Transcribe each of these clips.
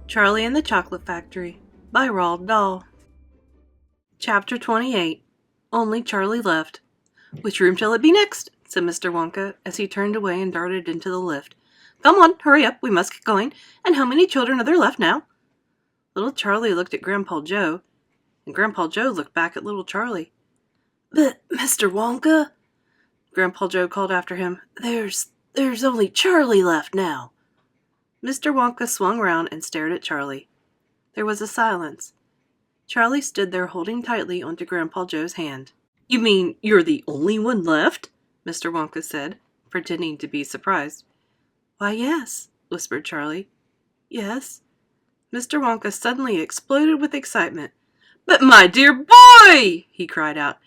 Charlie and the Chocolate Factory by Roald Dahl. Chapter 28. Only Charlie Left. "Which room shall it be next?" said Mr. Wonka, as he turned away and darted into the lift. "Come on, hurry up, we must get going. And how many children are there left now?" Little Charlie looked at Grandpa Joe, and Grandpa Joe looked back at little Charlie. "But, Mr. Wonka," Grandpa Joe called after him, there's only Charlie left now." Mr. Wonka swung round and stared at Charlie. There was a silence. Charlie stood there holding tightly onto Grandpa Joe's hand. "You mean you're the only one left?" Mr. Wonka said, pretending to be surprised. "Why, yes," whispered Charlie. "Yes." Mr. Wonka suddenly exploded with excitement. "But my dear boy!" he cried out.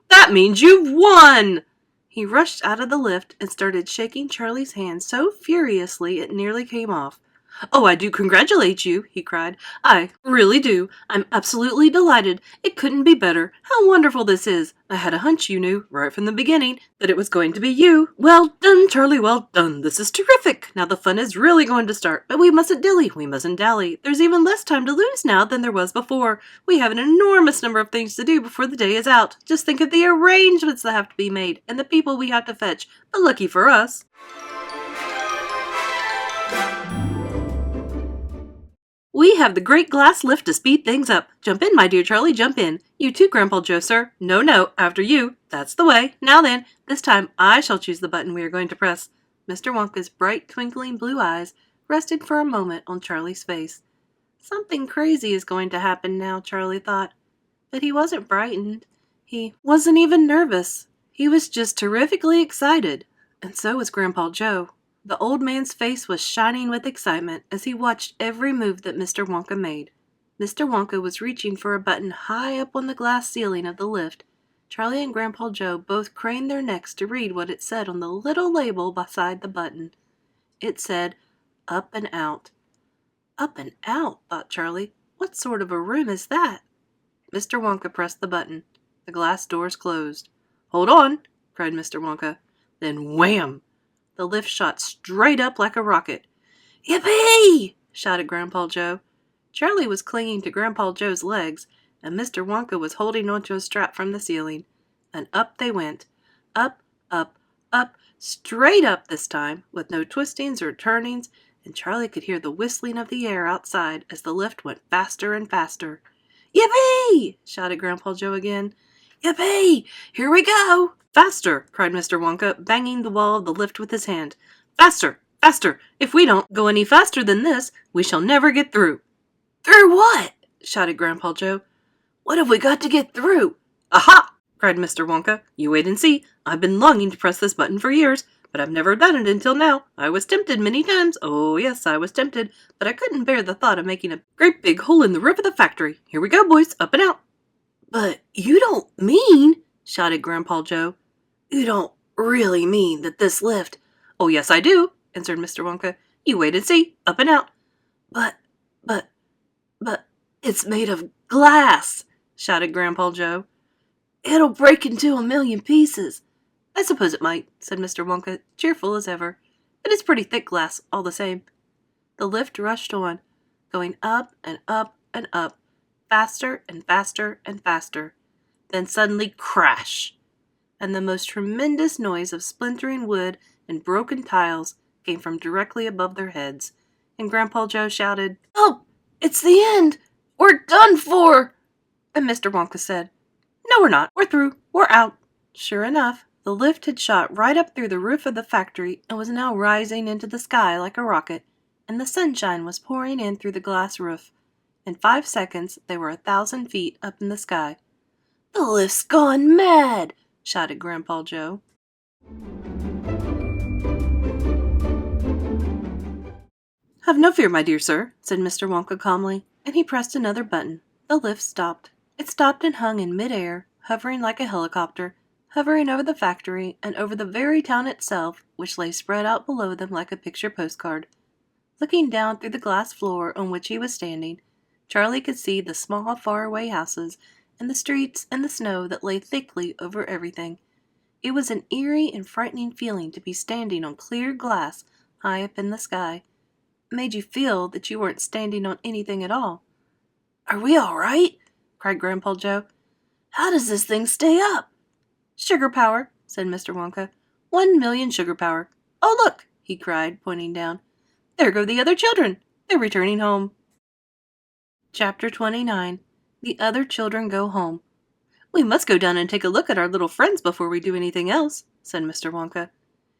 "That means you've won!" He rushed out of the lift and started shaking Charlie's hand so furiously it nearly came off. "Oh, I do congratulate you," he cried. "I really do. I'm absolutely delighted. It couldn't be better. How wonderful this is. I had a hunch you knew, right from the beginning, that it was going to be you. Well done, Charlie, well done. This is terrific. Now the fun is really going to start. But we mustn't dilly, we mustn't dally. There's even less time to lose now than there was before. We have an enormous number of things to do before the day is out. Just think of the arrangements that have to be made, and the people we have to fetch. But lucky for us." "We have the great glass lift to speed things up. Jump in, my dear Charlie, jump in. You too, Grandpa Joe, sir. No, after you. That's the way. Now then, this time I shall choose the button we are going to press." Mr. Wonka's bright, twinkling blue eyes rested for a moment on Charlie's face. Something crazy is going to happen now, Charlie thought. But he wasn't frightened. He wasn't even nervous. He was just terrifically excited. And so was Grandpa Joe. The old man's face was shining with excitement as he watched every move that Mr. Wonka made. Mr. Wonka was reaching for a button high up on the glass ceiling of the lift. Charlie and Grandpa Joe both craned their necks to read what it said on the little label beside the button. It said, "Up and Out." "Up and out," thought Charlie. "What sort of a room is that?" Mr. Wonka pressed the button. The glass doors closed. "Hold on," cried Mr. Wonka. Then wham! The lift shot straight up like a rocket. "Yippee!" shouted Grandpa Joe. Charlie was clinging to Grandpa Joe's legs, and Mr. Wonka was holding onto a strap from the ceiling. And up they went. Up, up, up, straight up this time, with no twistings or turnings, and Charlie could hear the whistling of the air outside as the lift went faster and faster. "Yippee!" shouted Grandpa Joe again. "Yippee! Here we go!" "Faster!" cried Mr. Wonka, banging the wall of the lift with his hand. "Faster! Faster! If we don't go any faster than this, we shall never get through." "Through what?" shouted Grandpa Joe. "What have we got to get through?" "Aha!" cried Mr. Wonka. "You wait and see. I've been longing to press this button for years, but I've never done it until now. I was tempted many times. Oh, yes, I was tempted, but I couldn't bear the thought of making a great big hole in the roof of the factory. Here we go, boys, up and out." "But you don't mean," shouted Grandpa Joe, "you don't really mean that this lift—" "Oh, yes, I do," answered Mr. Wonka. "You wait and see. Up and out." But, it's made of glass," shouted Grandpa Joe. "It'll break into a million pieces." "I suppose it might," said Mr. Wonka, cheerful as ever. "But it's pretty thick glass, all the same." The lift rushed on, going up and up and up, faster and faster and faster. Then suddenly crash! And the most tremendous noise of splintering wood and broken tiles came from directly above their heads, and Grandpa Joe shouted, "Help! It's the end! We're done for!" And Mr. Wonka said, "No, we're not. We're through. We're out." Sure enough, the lift had shot right up through the roof of the factory and was now rising into the sky like a rocket, and the sunshine was pouring in through the glass roof. In 5 seconds, they were 1,000 feet up in the sky. "The lift's gone mad!" shouted Grandpa Joe. "Have no fear, my dear sir," said Mr. Wonka calmly, and he pressed another button. The lift stopped. It stopped and hung in mid-air, hovering like a helicopter, hovering over the factory and over the very town itself, which lay spread out below them like a picture postcard. Looking down through the glass floor on which he was standing, Charlie could see the small faraway houses and the streets and the snow that lay thickly over everything. It was an eerie and frightening feeling to be standing on clear glass high up in the sky. made you feel that you weren't standing on anything at all. Are we all right? Cried Grandpa Joe. How does this thing stay up? Sugar power, said Mr. Wonka. 1,000,000 sugar power. Oh, look, he cried, pointing down. There go the other children. They're returning home. Chapter 29. The Other Children Go Home. We must go down and take a look at our little friends before we do anything else, said Mr. Wonka.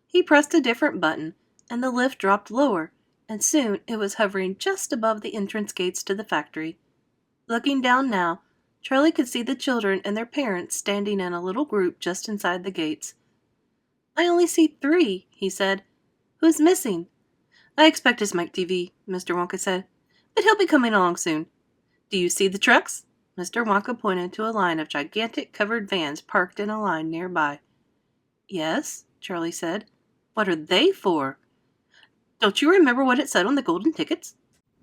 He pressed a different button, and the lift dropped lower, and soon it was hovering just above the entrance gates to the factory. Looking down now, Charlie could see the children and their parents standing in a little group just inside the gates. I only see 3, he said. Who's missing? I expect it's Mike TV, Mr. Wonka said, but he'll be coming along soon. Do you see the trucks? Mr. Wonka pointed to a line of gigantic covered vans parked in a line nearby. Yes, Charlie said. What are they for? Don't you remember what it said on the golden tickets?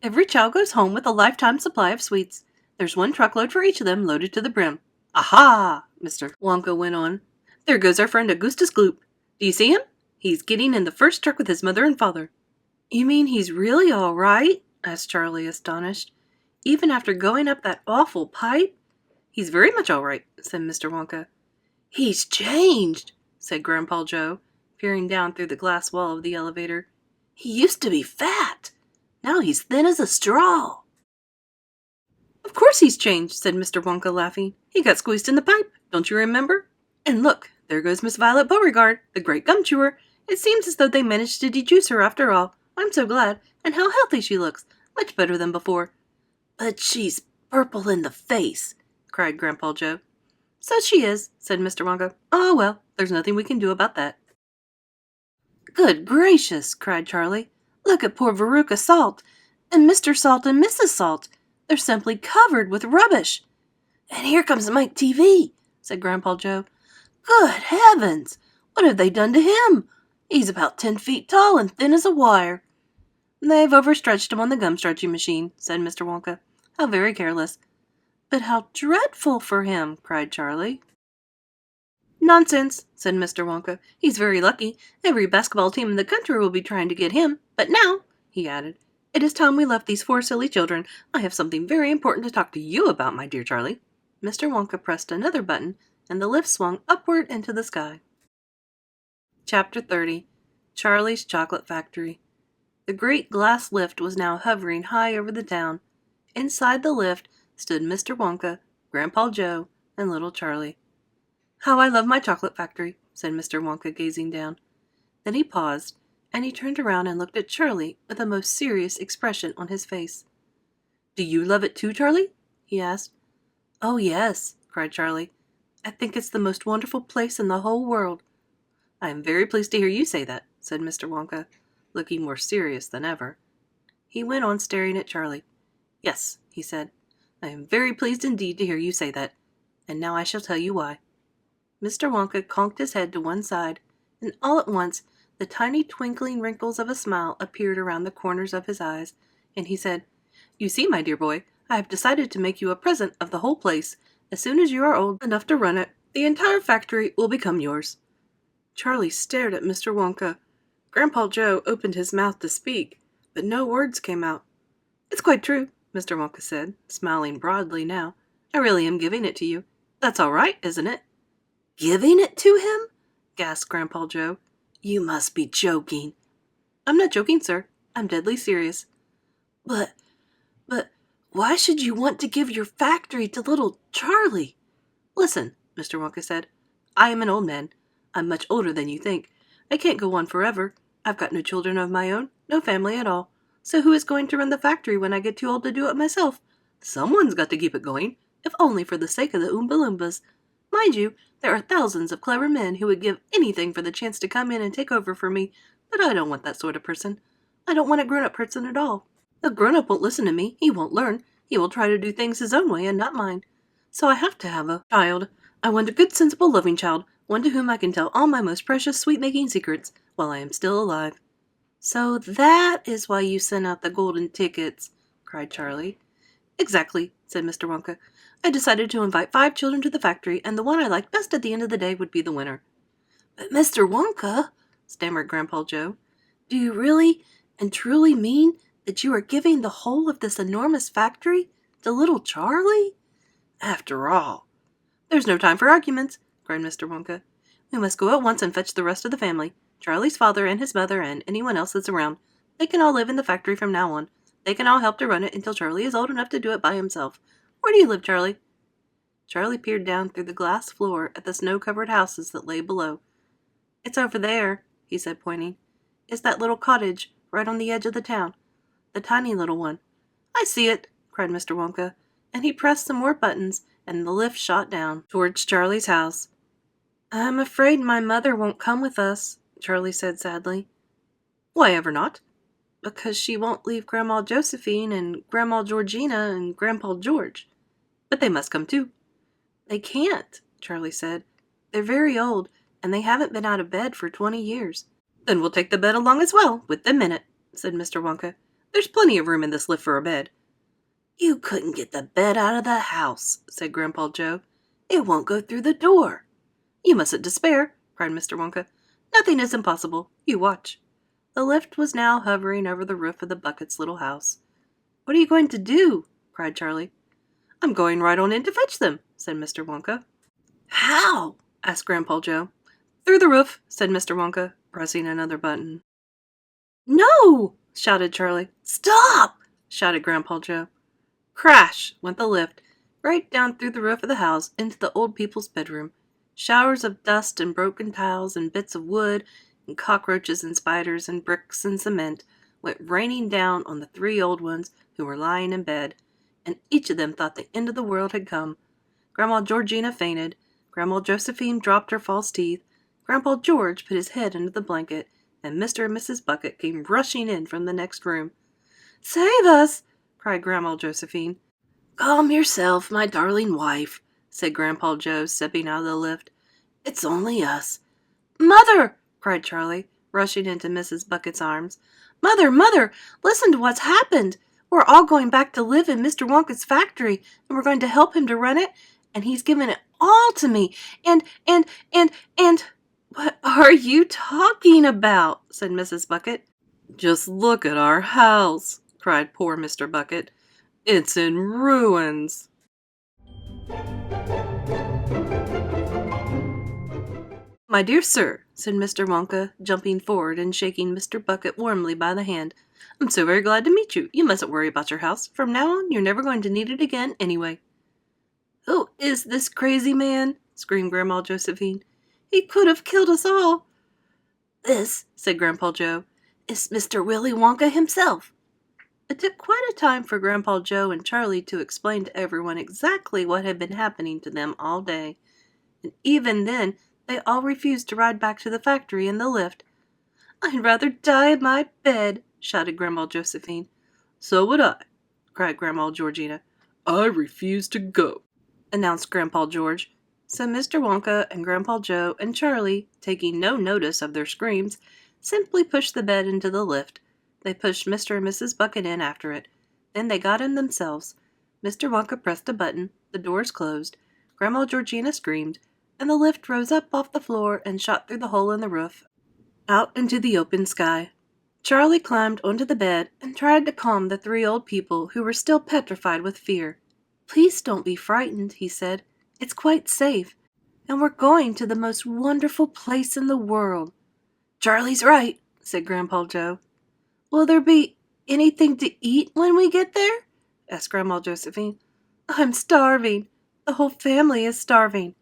Every child goes home with a lifetime supply of sweets. There's 1 truckload for each of them, loaded to the brim. Aha! Mr. Wonka went on. There goes our friend Augustus Gloop. Do you see him? He's getting in the first truck with his mother and father. You mean he's really all right? Asked Charlie, astonished. Even after going up that awful pipe? He's very much all right, said Mr. Wonka. He's changed, said Grandpa Joe, peering down through the glass wall of the elevator. He used to be fat. Now he's thin as a straw. Of course he's changed, said Mr. Wonka, laughing. He got squeezed in the pipe, don't you remember? And look, there goes Miss Violet Beauregard, the great gum chewer. It seems as though they managed to dejuice her after all. I'm so glad. And how healthy she looks. Much better than before. But she's purple in the face, cried Grandpa Joe. So she is, said Mr. Wonka. Oh, well, there's nothing we can do about that. Good gracious, cried Charlie. Look at poor Veruca Salt, and Mr. Salt and Mrs. Salt. They're simply covered with rubbish. And here comes Mike TV, said Grandpa Joe. Good heavens! What have they done to him? He's about 10 feet tall and thin as a wire. They've overstretched him on the gum stretching machine, said Mr. Wonka. How very careless. But how dreadful for him, cried Charlie. Nonsense, said Mr. Wonka. He's very lucky. Every basketball team in the country will be trying to get him. But now, he added, it is time we left these 4 silly children. I have something very important to talk to you about, my dear Charlie. Mr. Wonka pressed another button, and the lift swung upward into the sky. Chapter 30. Charlie's Chocolate Factory. The great glass lift was now hovering high over the town. Inside the lift stood Mr. Wonka, Grandpa Joe, and little Charlie. How I love my chocolate factory, said Mr. Wonka, gazing down. Then he paused, and he turned around and looked at Charlie with a most serious expression on his face. Do you love it too, Charlie? He asked. Oh, yes, cried Charlie. I think it's the most wonderful place in the whole world. I am very pleased to hear you say that, said Mr. Wonka, looking more serious than ever. He went on staring at Charlie. Yes, he said, I am very pleased indeed to hear you say that, and now I shall tell you why. Mr. Wonka conked his head to one side, and all at once the tiny twinkling wrinkles of a smile appeared around the corners of his eyes, and he said, You see, my dear boy, I have decided to make you a present of the whole place. As soon as you are old enough to run it, the entire factory will become yours. Charlie stared at Mr. Wonka. Grandpa Joe opened his mouth to speak, but no words came out. It's quite true, Mr. Wonka said, smiling broadly now. I really am giving it to you. That's all right, isn't it? Giving it to him? Gasped Grandpa Joe. You must be joking. I'm not joking, sir. I'm deadly serious. But, why should you want to give your factory to little Charlie? Listen, Mr. Wonka said. I am an old man. I'm much older than you think. I can't go on forever. I've got no children of my own, no family at all. So who is going to run the factory when I get too old to do it myself? Someone's got to keep it going, if only for the sake of the Oompa Loompas. Mind you, there are thousands of clever men who would give anything for the chance to come in and take over for me, but I don't want that sort of person. I don't want a grown-up person at all. A grown-up won't listen to me. He won't learn. He will try to do things his own way and not mine. So I have to have a child. I want a good, sensible, loving child, one to whom I can tell all my most precious sweet-making secrets while I am still alive. So that is why you sent out the golden tickets, cried Charlie. Exactly, said Mr. Wonka. I decided to invite 5 children to the factory, and the one I liked best at the end of the day would be the winner. But Mr. Wonka, stammered Grandpa Joe, do you really and truly mean that you are giving the whole of this enormous factory to little Charlie? After all, there's no time for arguments, cried Mr. Wonka. We must go at once and fetch the rest of the family, Charlie's father and his mother and anyone else that's around. They can all live in the factory from now on. They can all help to run it until Charlie is old enough to do it by himself. Where do you live, Charlie? Charlie peered down through the glass floor at the snow-covered houses that lay below. It's over there, he said, pointing. It's that little cottage right on the edge of the town. The tiny little one. I see it, cried Mr. Wonka, and he pressed some more buttons, and the lift shot down towards Charlie's house. I'm afraid my mother won't come with us, Charlie said sadly. Why ever not? Because she won't leave Grandma Josephine and Grandma Georgina and Grandpa George. But they must come too. They can't, Charlie said. They're very old, and they haven't been out of bed for 20 years. Then we'll take the bed along as well, with them in it, said Mr. Wonka. There's plenty of room in this lift for a bed. You couldn't get the bed out of the house, said Grandpa Joe. It won't go through the door. You mustn't despair, cried Mr. Wonka. Nothing is impossible. You watch. The lift was now hovering over the roof of the Bucket's little house. What are you going to do? Cried Charlie. I'm going right on in to fetch them, said Mr. Wonka. How? Asked Grandpa Joe. Through the roof, said Mr. Wonka, pressing another button. No! Shouted Charlie. Stop! Shouted Grandpa Joe. Crash went the lift, right down through the roof of the house into the old people's bedroom. Showers of dust and broken tiles and bits of wood and cockroaches and spiders and bricks and cement went raining down on the three old ones who were lying in bed, and each of them thought the end of the world had come. Grandma Georgina fainted. Grandma Josephine dropped her false teeth. Grandpa George put his head under the blanket, and Mr. and Mrs. Bucket came rushing in from the next room. Save us! Cried Grandma Josephine. Calm yourself, my darling wife, said Grandpa Joe, stepping out of the lift. It's only us. Mother! Cried Charlie, rushing into Mrs. Bucket's arms. Mother, Mother, listen to what's happened. We're all going back to live in Mr. Wonka's factory, and we're going to help him to run it, and he's given it all to me, and... What are you talking about? Said Mrs. Bucket. Just look at our house, cried poor Mr. Bucket. It's in ruins. My dear sir, said Mr. Wonka, jumping forward and shaking Mr. Bucket warmly by the hand, I'm so very glad to meet you. You mustn't worry about your house. From now on, you're never going to need it again anyway. Who is this crazy man? Screamed Grandma Josephine. He could have killed us all. This, said Grandpa Joe, is Mr. Willy Wonka himself. It took quite a time for Grandpa Joe and Charlie to explain to everyone exactly what had been happening to them all day, and even then they all refused to ride back to the factory in the lift. I'd rather die in my bed, shouted Grandma Josephine. So would I, cried Grandma Georgina. I refuse to go, announced Grandpa George. So Mr. Wonka and Grandpa Joe and Charlie, taking no notice of their screams, simply pushed the bed into the lift. They pushed Mr. and Mrs. Bucket in after it. Then they got in themselves. Mr. Wonka pressed a button, the doors closed, Grandma Georgina screamed, and the lift rose up off the floor and shot through the hole in the roof, out into the open sky. Charlie climbed onto the bed and tried to calm the three old people who were still petrified with fear. Please don't be frightened, he said. It's quite safe, and we're going to the most wonderful place in the world. Charlie's right, said Grandpa Joe. Will there be anything to eat when we get there? Asked Grandma Josephine. I'm starving. The whole family is starving.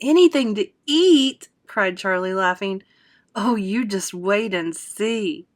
Anything to eat? Cried Charlie, laughing. Oh, you just wait and see.